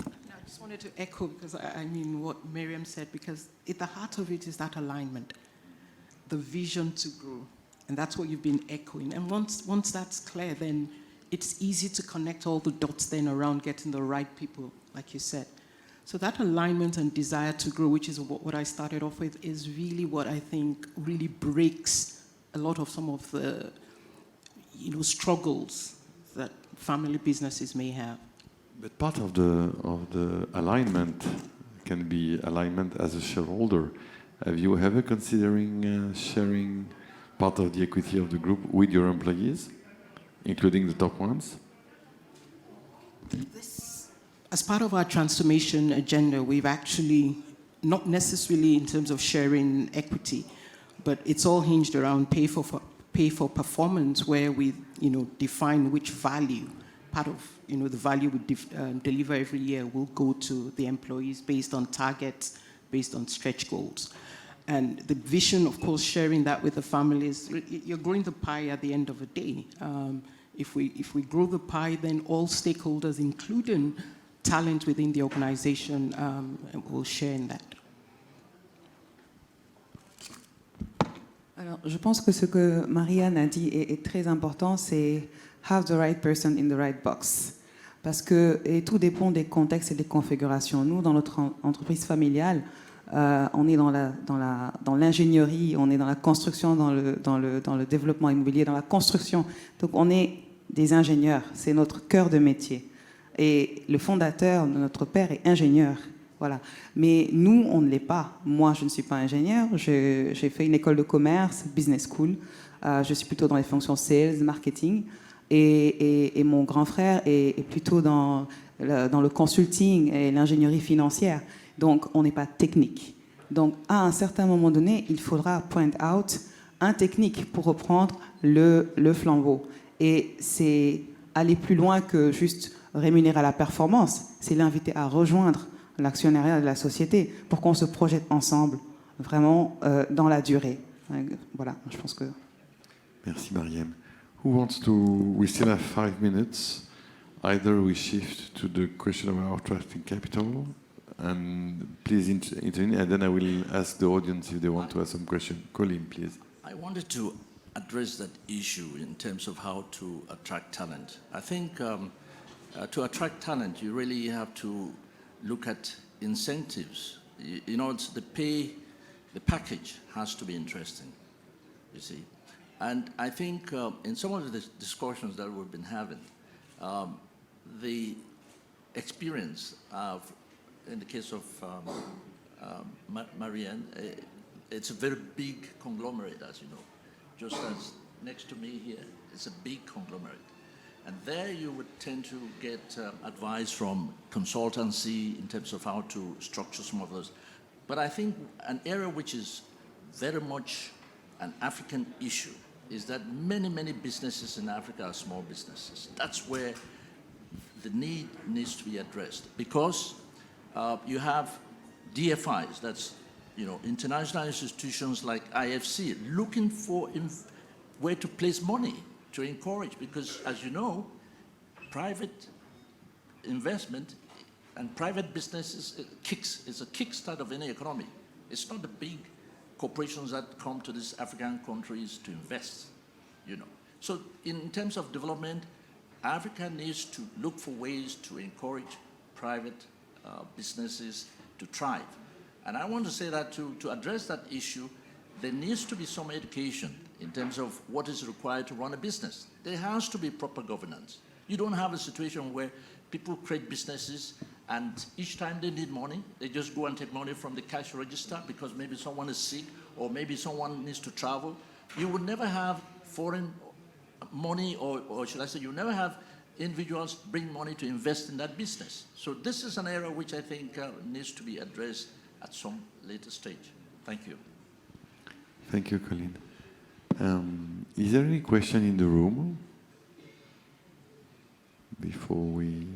I just wanted to echo, because I mean what Miriam said, because at the heart of it is that alignment, the vision to grow. And that's what you've been echoing. And once that's clear, then it's easy to connect all the dots then around getting the right people, like you said. So that alignment and desire to grow, which is what I started off with, is really what I think really breaks a lot of some of the struggles that family businesses may have. But part of the alignment can be alignment as a shareholder. Have you ever considering sharing part of the equity of the group with your employees, including the top ones? As part of our transformation agenda, we've actually, not necessarily in terms of sharing equity, but it's all hinged around pay for performance, where we define which value, part of the value we deliver every year will go to the employees based on targets, based on stretch goals. And the vision, of course, sharing that with the families, you're growing the pie at the end of the day. If we grow the pie, then all stakeholders, including talent within the organization, will share in that. Alors, je pense que ce que Marianne a dit est très important, c'est have the right person in the right box. Parce que et tout dépend des contextes et des configurations. Nous, dans notre entreprise familiale, on est dans l'ingénierie, on est dans la construction, dans le développement immobilier, dans la construction. Donc on est des ingénieurs, c'est notre cœur de métier. Et le fondateur de notre père est ingénieur. Voilà. Mais nous, on ne l'est pas. Moi, je ne suis pas ingénieur. J'ai fait une école de commerce, business school. Je suis plutôt dans les fonctions sales, marketing. Et mon grand frère est plutôt dans le consulting et l'ingénierie financière. Donc, on n'est pas technique. Donc, à un certain moment donné, il faudra point out un technique pour reprendre le flambeau. Et c'est aller plus loin que juste rémunérer à la performance. C'est l'inviter à rejoindre l'actionnariat de la société pour qu'on se projette ensemble, vraiment dans la durée. Voilà, je pense que... Merci, Mariam. Who wants to... We still have 5 minutes. Either we shift to the question of our trusting capital, and please intervene, and then I will ask the audience if they want to ask some question. Colin, please. I wanted to address that issue in terms of how to attract talent. I think to attract talent, you really have to look at incentives. It's the package has to be interesting, you see. And I think in some of the discussions that we've been having, the experience of, in the case of Marianne, it's a very big conglomerate, as you know. Just as next to me here, it's a big conglomerate. And there you would tend to get advice from consultancy in terms of how to structure some of those. But I think an area which is very much an African issue is that many, many businesses in Africa are small businesses. That's where the need needs to be addressed, because you have DFIs, that's international institutions like IFC, looking for where to place money to encourage, because as you know, private investment and private businesses is a kickstart of any economy. It's not the big corporations that come to these African countries to invest, So in terms of development, Africa needs to look for ways to encourage private businesses to thrive. And I want to say that to address that issue, there needs to be some education in terms of what is required to run a business. There has to be proper governance. You don't have a situation where people create businesses and each time they need money, they just go and take money from the cash register because maybe someone is sick or maybe someone needs to travel. You would never have foreign money, or should I say, you never have individuals bring money to invest in that business. So this is an area which I think needs to be addressed at some later stage. Thank you. Thank you, Colleen. Is there any question in the room before we,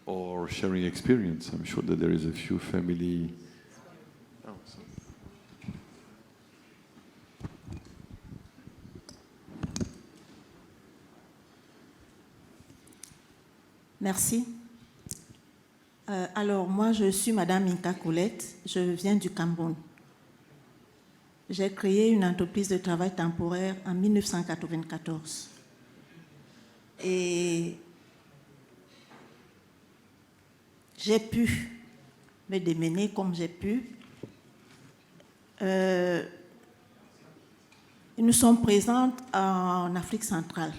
or sharing experience? I'm sure that there is a few family. Oh, sorry. Merci. Alors, moi, je suis Madame Inka Colette, je viens du Cameroun. J'ai créé une entreprise de travail temporaire en 1994. Et j'ai pu me démener comme j'ai pu. Nous sommes présentes en Afrique centrale.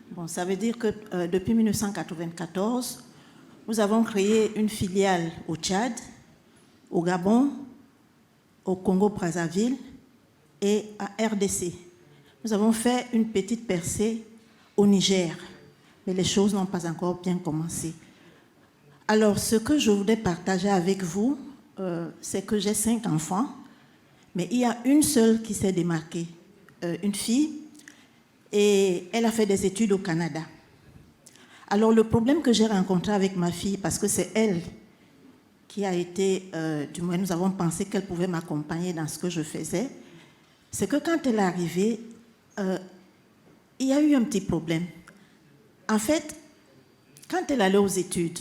Bon, ça veut dire que depuis 1994, nous avons créé une filiale au Tchad, au Gabon, au Congo-Brazzaville et à RDC. Nous avons fait une petite percée au Niger, mais les choses n'ont pas encore bien commencé. Alors, ce que je voudrais partager avec vous, c'est que j'ai 5 enfants, mais il y a une seule qui s'est démarquée, une fille, et elle a fait des études au Canada. Alors, le problème que j'ai rencontré avec ma fille, parce que c'est elle qui a été, du moins nous avons pensé qu'elle pouvait m'accompagner dans ce que je faisais, c'est que quand elle est arrivée, il y a eu un petit problème. En fait, quand elle allait aux études,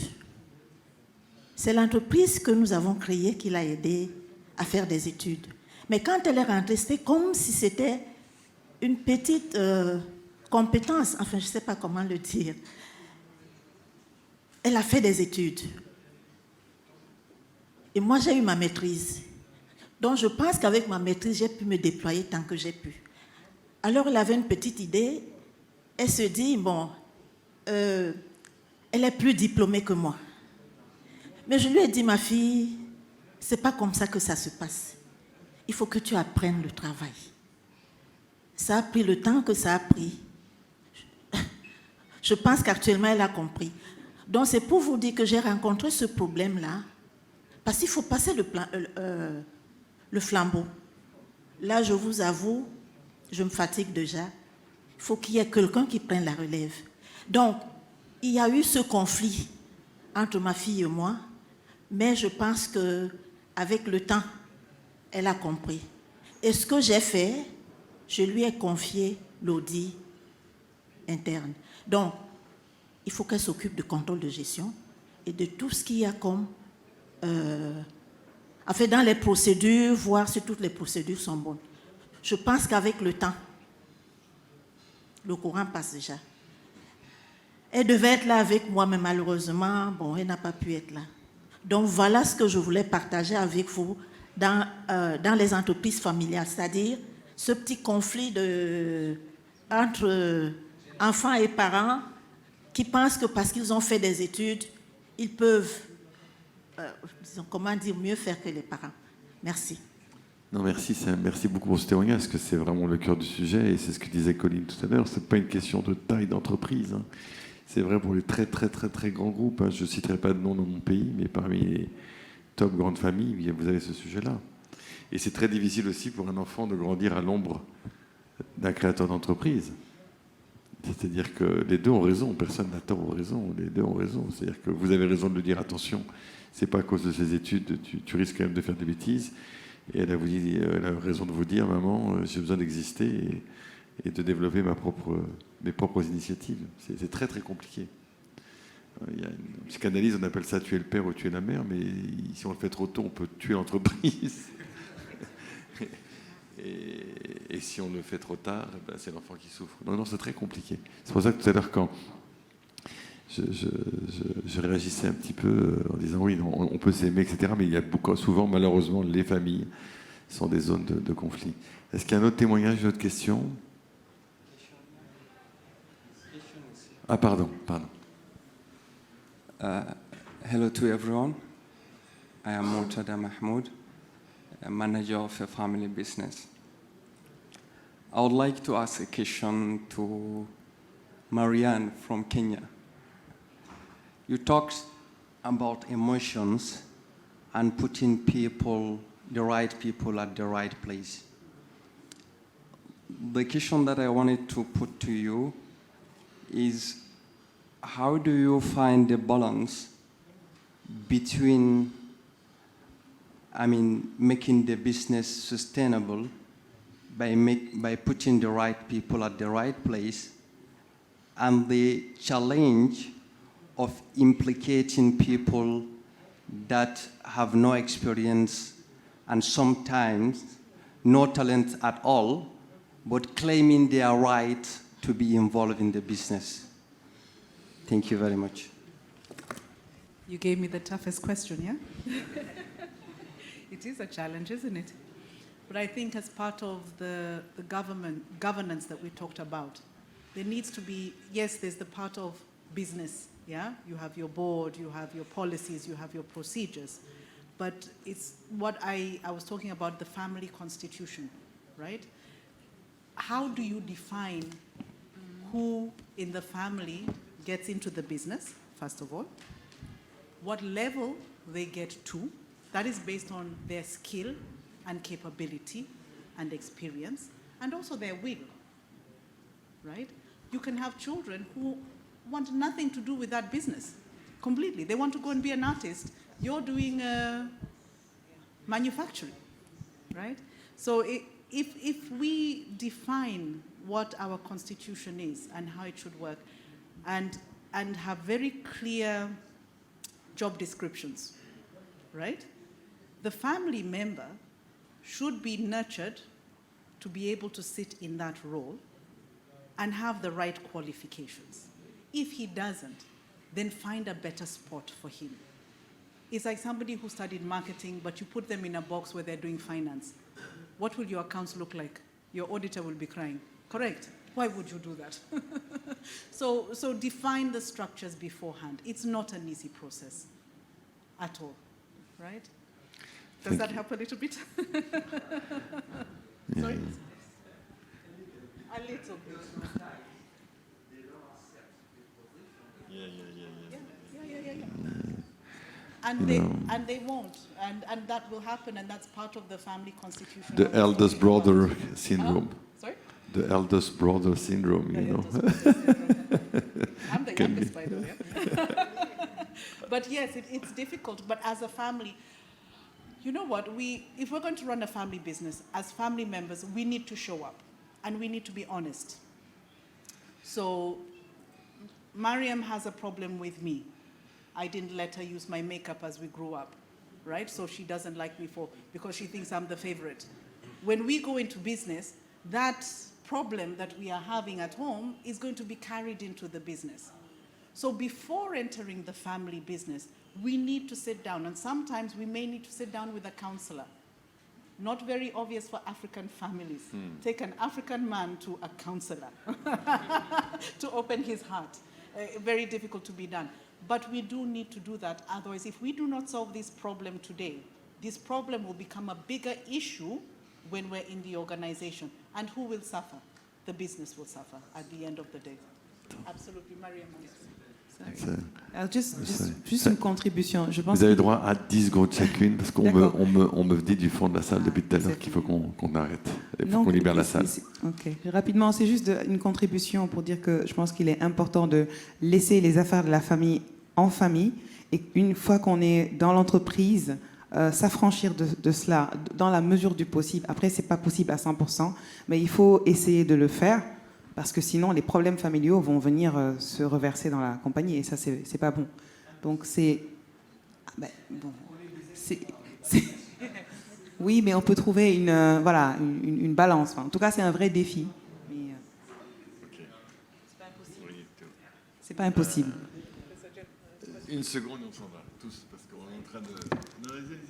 c'est l'entreprise que nous avons créée qui l'a aidée à faire des études. Mais quand elle est rentrée, c'était comme si c'était une petite compétence, enfin je ne sais pas comment le dire. Elle a fait des études. Et moi, j'ai eu ma maîtrise. Donc, je pense qu'avec ma maîtrise, j'ai pu me déployer tant que j'ai pu. Alors, elle avait une petite idée. Elle se dit, bon, elle est plus diplômée que moi. Mais je lui ai dit, ma fille, c'est pas comme ça que ça se passe. Il faut que tu apprennes le travail. Ça a pris le temps que ça a pris. Je pense qu'actuellement, elle a compris. Donc, c'est pour vous dire que j'ai rencontré ce problème-là, parce qu'il faut passer le flambeau. Là, je vous avoue, je me fatigue déjà. Il faut qu'il y ait quelqu'un qui prenne la relève. Donc, il y a eu ce conflit entre ma fille et moi, mais je pense qu'avec le temps, elle a compris. Et ce que j'ai fait, je lui ai confié l'audit interne. Donc, il faut qu'elle s'occupe de contrôle de gestion et de tout ce qu'il y a comme... en fait, dans les procédures, voir si toutes les procédures sont bonnes. Je pense qu'avec le temps, le courant passe déjà. Elle devait être là avec moi, mais malheureusement, bon, elle n'a pas pu être là. Donc, voilà ce que je voulais partager avec vous dans les entreprises familiales, c'est-à-dire ce petit conflit entre enfants et parents qui pensent que parce qu'ils ont fait des études, ils peuvent, comment dire, mieux faire que les parents. Merci. Non, merci, merci beaucoup pour ce témoignage, parce que c'est vraiment le cœur du sujet, et c'est ce que disait Colline tout à l'heure, c'est pas une question de taille d'entreprise, hein. C'est vrai pour les très très très très grands groupes, hein. Je ne citerai pas de nom dans mon pays, mais parmi les top grandes familles, vous avez ce sujet-là. Et c'est très difficile aussi pour un enfant de grandir à l'ombre d'un créateur d'entreprise. C'est-à-dire que les deux ont raison, personne n'a tort ou raison, les deux ont raison. C'est-à-dire que vous avez raison de le dire, attention, c'est pas à cause de ses études, tu risques quand même de faire des bêtises. Et elle a raison de vous dire, maman, j'ai besoin d'exister et de développer mes propres initiatives. C'est très très compliqué. Il y a une psychanalyse, on appelle ça tuer le père ou tuer la mère, mais si on le fait trop tôt, on peut tuer l'entreprise. Et si on le fait trop tard, ben c'est l'enfant qui souffre. Non, c'est très compliqué. C'est pour ça que tout à l'heure, quand je réagissais un petit peu en disant oui, on peut s'aimer, etc. Mais il y a souvent, malheureusement, les familles sont des zones de conflit. Est-ce qu'il y a un autre témoignage, une autre question? Ah, pardon. Hello to everyone. I am Murtada Mahmoud, a manager of a family business. I would like to ask a question to Marianne from Kenya. You talked about emotions and putting the right people at the right place. the question that I wanted to put to you is, how do you find the balance between, making the business sustainable by putting the right people at the right place, and the challenge of implicating people that have no experience and sometimes no talent at all, but claiming their right to be involved in the business? Thank you very much. You gave me the toughest question, yeah? It is a challenge, isn't it? But I think as part of the governance that we talked about, there needs to be, yes, there's the part of business, yeah? You have your board, you have your policies, you have your procedures. But it's what I was talking about, the family constitution, right? How do you define who in the family gets into the business, first of all? What level they get to? That is based on their skill and capability and experience, and also their will, right? You can have children who want nothing to do with that business, completely. They want to go and be an artist. You're doing manufacturing, right? So if we define what our constitution is and how it should work, and have very clear job descriptions, right? The family member should be nurtured to be able to sit in that role and have the right qualifications. If he doesn't, then find a better spot for him. It's like somebody who studied marketing, but you put them in a box where they're doing finance. What will your accounts look like? Your auditor will be crying, correct? Why would you do that? So define the structures beforehand. It's not an easy process at all, right? Does that help a little bit? Yeah. Sorry? A little bit. Yeah. And they won't, and that will happen, and that's part of the family constitution. The eldest brother syndrome. Sorry? The eldest brother syndrome, you know. I'm the youngest, by the way. But yes, it's difficult. But as a family, you know what? If we're going to run a family business, as family members, we need to show up, and we need to be honest. So Mariam has a problem with me. I didn't let her use my makeup as we grew up, right? So she doesn't like me because she thinks I'm the favorite. When we go into business, that problem that we are having at home is going to be carried into the business. So before entering the family business, we need to sit down, and sometimes we may need to sit down with a counselor. Not very obvious for African families. Take an African man to a counselor to open his heart. Very difficult to be done. But we do need to do that. Otherwise, if we do not solve this problem today, this problem will become a bigger issue when we're in the organization. And who will suffer? The business will suffer at the end of the day. Absolutely. Mariam. Alors juste une contribution. Je pense Vous avez droit à 10 secondes chacune, parce qu'on me dit du fond de la salle depuis tout à l'heure qu'il faut qu'on arrête. Il faut qu'on libère la salle. Ok. Rapidement, c'est juste une contribution pour dire que je pense qu'il est important de laisser les affaires de la famille en famille, et une fois qu'on est dans l'entreprise, s'affranchir de cela dans la mesure du possible. Après, c'est pas possible à 100%, mais il faut essayer de le faire, parce que sinon les problèmes familiaux vont venir se reverser dans la compagnie, et ça c'est pas bon. Donc oui, mais on peut trouver une balance. Enfin, en tout cas, c'est un vrai défi. Mais c'est pas impossible. Une seconde, on s'en va tous, parce qu'on est en train de. Non, allez-y.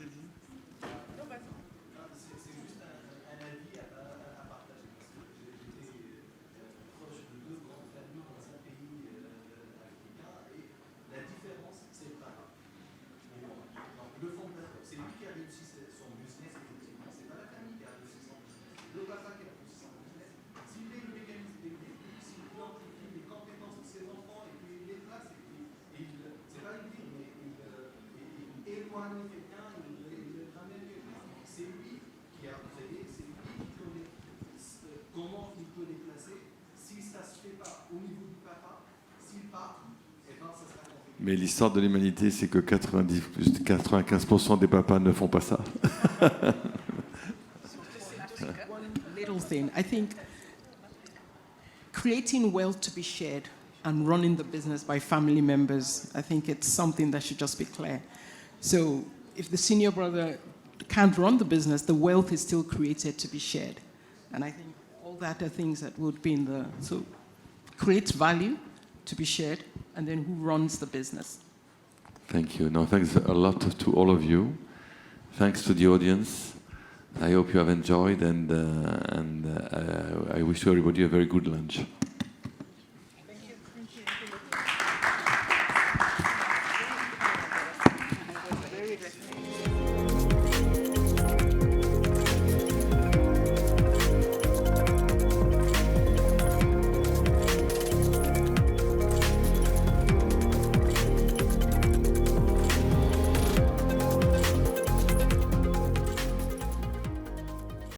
Mais l'histoire de l'humanité, c'est que 95% des papas ne font pas ça. One little thing. I think creating wealth to be shared and running the business by family members, I think it's something that should just be clear. So if the senior brother can't run the business, the wealth is still created to be shared. And I think all that are things that would be in the, so create value to be shared, and then who runs the business. Thank you. No, thanks a lot to all of you. Thanks to the audience. I hope you have enjoyed, and I wish everybody a very good lunch.